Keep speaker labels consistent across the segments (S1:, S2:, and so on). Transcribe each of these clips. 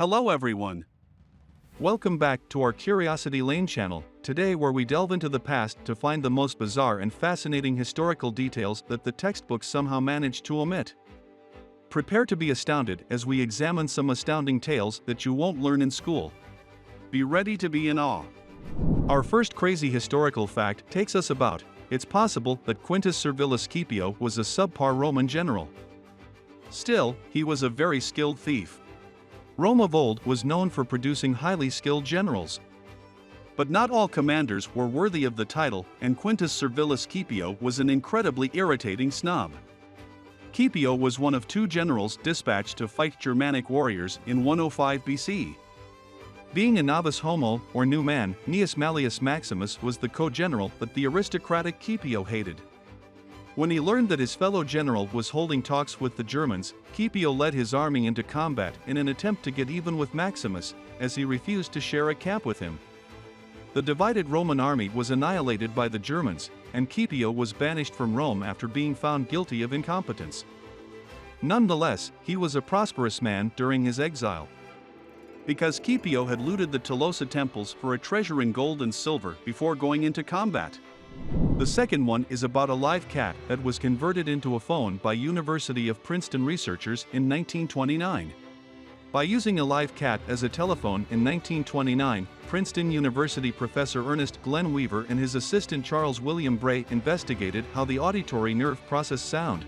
S1: Hello everyone. Welcome back to our Curiosity Lane channel, today where we delve into the past to find the most bizarre and fascinating historical details that the textbooks somehow managed to omit. Prepare to be astounded as we examine some astounding tales that you won't learn in school. Be ready to be in awe. Our first crazy historical fact takes us about. It's possible that Quintus Servilius Scipio was a subpar Roman general. Still, he was a very skilled thief. Rome of old was known for producing highly skilled generals. But not all commanders were worthy of the title, and Quintus Servilius Scipio was an incredibly irritating snob. Scipio was one of two generals dispatched to fight Germanic warriors in 105 BC. Being a novice homo, or new man, Gnaeus Malleus Maximus was the co-general that the aristocratic Scipio hated. When he learned that his fellow general was holding talks with the Germans, Scipio led his army into combat in an attempt to get even with Maximus, as he refused to share a camp with him. The divided Roman army was annihilated by the Germans, and Scipio was banished from Rome after being found guilty of incompetence. Nonetheless, he was a prosperous man during his exile. Because Scipio had looted the Tolosa temples for a treasure in gold and silver before going into combat. The second one is about a live cat that was converted into a phone by University of Princeton researchers in 1929. By using a live cat as a telephone in 1929, Princeton University professor Ernest Glenn Weaver and his assistant Charles William Bray investigated how the auditory nerve processed sound.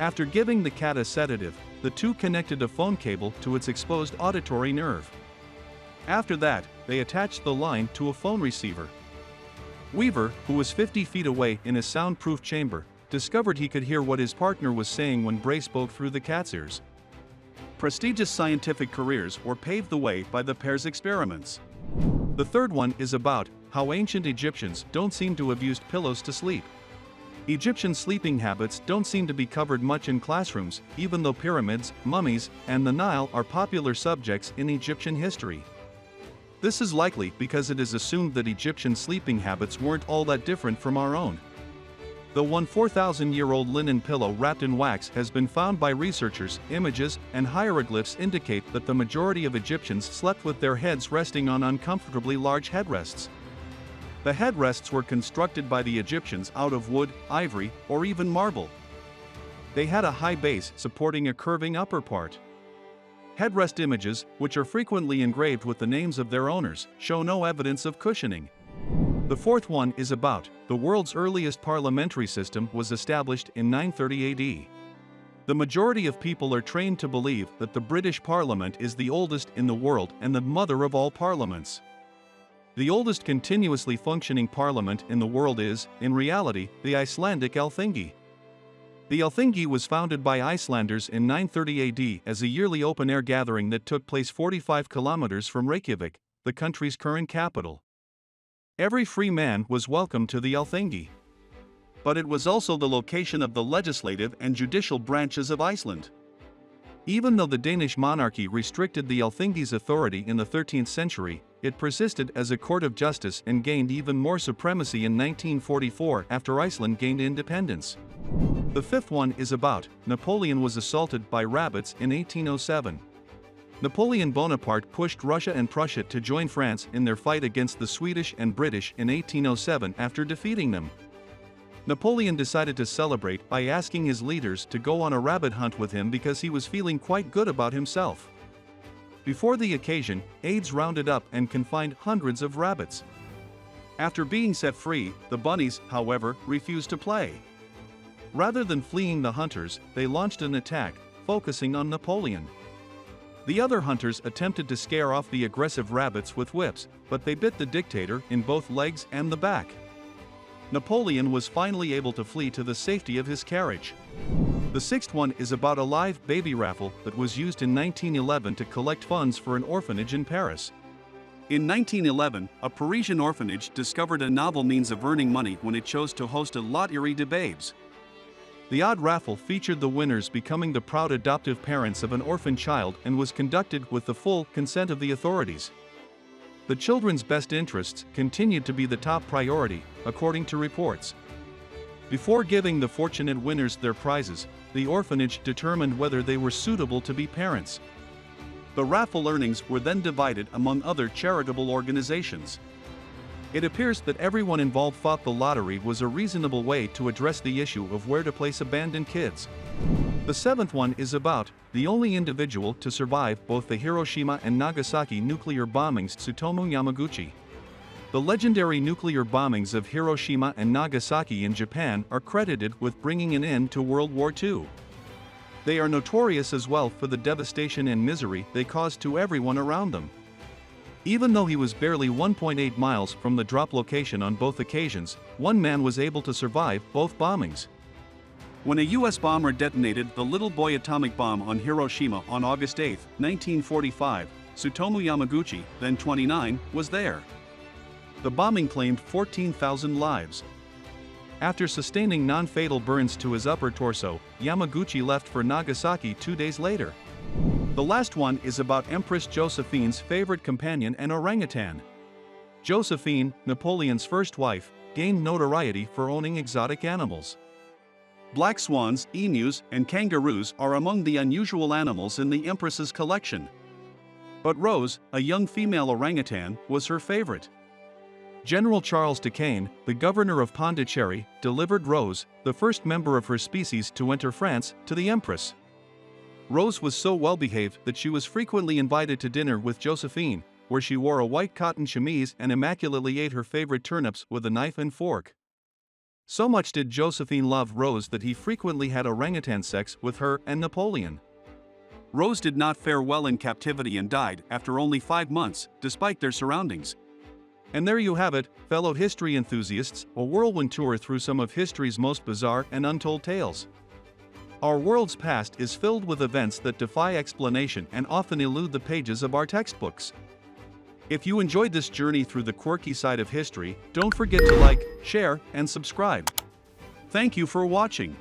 S1: After giving the cat a sedative, the two connected a phone cable to its exposed auditory nerve. After that, they attached the line to a phone receiver. Weaver, who was 50 feet away in a soundproof chamber, discovered he could hear what his partner was saying when Bray spoke through the cat's ears. Prestigious scientific careers were paved the way by the pair's experiments. The third one is about how ancient Egyptians don't seem to have used pillows to sleep. Egyptian sleeping habits don't seem to be covered much in classrooms, even though pyramids, mummies, and the Nile are popular subjects in Egyptian history. This is likely because it is assumed that Egyptian sleeping habits weren't all that different from our own. The 4,000-year-old linen pillow wrapped in wax has been found by researchers. Images and hieroglyphs indicate that the majority of Egyptians slept with their heads resting on uncomfortably large headrests. The headrests were constructed by the Egyptians out of wood, ivory, or even marble. They had a high base supporting a curving upper part. Headrest images, which are frequently engraved with the names of their owners, show no evidence of cushioning. The fourth one is about the world's earliest parliamentary system was established in 930 AD. The majority of people are trained to believe that the British Parliament is the oldest in the world and the mother of all parliaments. The oldest continuously functioning parliament in the world is, in reality, the Icelandic Alþingi. The Alþingi was founded by Icelanders in 930 AD as a yearly open-air gathering that took place 45 kilometers from Reykjavik, the country's current capital. Every free man was welcome to the Alþingi. But it was also the location of the legislative and judicial branches of Iceland. Even though the Danish monarchy restricted the Alþingi's authority in the 13th century, it persisted as a court of justice and gained even more supremacy in 1944 after Iceland gained independence. The fifth one is about Napoleon was assaulted by rabbits in 1807. Napoleon Bonaparte pushed Russia and Prussia to join France in their fight against the Swedish and British in 1807 after defeating them. Napoleon decided to celebrate by asking his leaders to go on a rabbit hunt with him because he was feeling quite good about himself. Before the occasion, aides rounded up and confined hundreds of rabbits. After being set free, the bunnies, however, refused to play. Rather than fleeing the hunters, they launched an attack, focusing on Napoleon. The other hunters attempted to scare off the aggressive rabbits with whips, but they bit the dictator in both legs and the back. Napoleon was finally able to flee to the safety of his carriage. The sixth one is about a live baby raffle that was used in 1911 to collect funds for an orphanage in Paris. In 1911, a Parisian orphanage discovered a novel means of earning money when it chose to host a loterie de babes. The odd raffle featured the winners becoming the proud adoptive parents of an orphan child and was conducted with the full consent of the authorities. The children's best interests continued to be the top priority, according to reports. Before giving the fortunate winners their prizes, the orphanage determined whether they were suitable to be parents. The raffle earnings were then divided among other charitable organizations. It appears that everyone involved thought the lottery was a reasonable way to address the issue of where to place abandoned kids. The seventh one is about the only individual to survive both the Hiroshima and Nagasaki nuclear bombings, Tsutomu Yamaguchi. The legendary nuclear bombings of Hiroshima and Nagasaki in Japan are credited with bringing an end to World War II. They are notorious as well for the devastation and misery they caused to everyone around them. Even though he was barely 1.8 miles from the drop location on both occasions, one man was able to survive both bombings. When a U.S. bomber detonated the little boy atomic bomb on Hiroshima on August 8, 1945, Tsutomu Yamaguchi, then 29, was there. The bombing claimed 14,000 lives. After sustaining non-fatal burns to his upper torso, Yamaguchi left for Nagasaki 2 days later. The last one is about Empress Josephine's favorite companion, an orangutan. Josephine, Napoleon's first wife, gained notoriety for owning exotic animals. Black swans, emus, and kangaroos are among the unusual animals in the Empress's collection. But Rose, a young female orangutan, was her favorite. General Charles Duquesne, the governor of Pondicherry, delivered Rose, the first member of her species to enter France, to the Empress. Rose was so well-behaved that she was frequently invited to dinner with Josephine, where she wore a white cotton chemise and immaculately ate her favorite turnips with a knife and fork. So much did Josephine love Rose that he frequently had orangutan sex with her and Napoleon. Rose did not fare well in captivity and died after only 5 months, despite their surroundings. And there you have it, fellow history enthusiasts, a whirlwind tour through some of history's most bizarre and untold tales. Our world's past is filled with events that defy explanation and often elude the pages of our textbooks. If you enjoyed this journey through the quirky side of history, don't forget to like, share, and subscribe. Thank you for watching.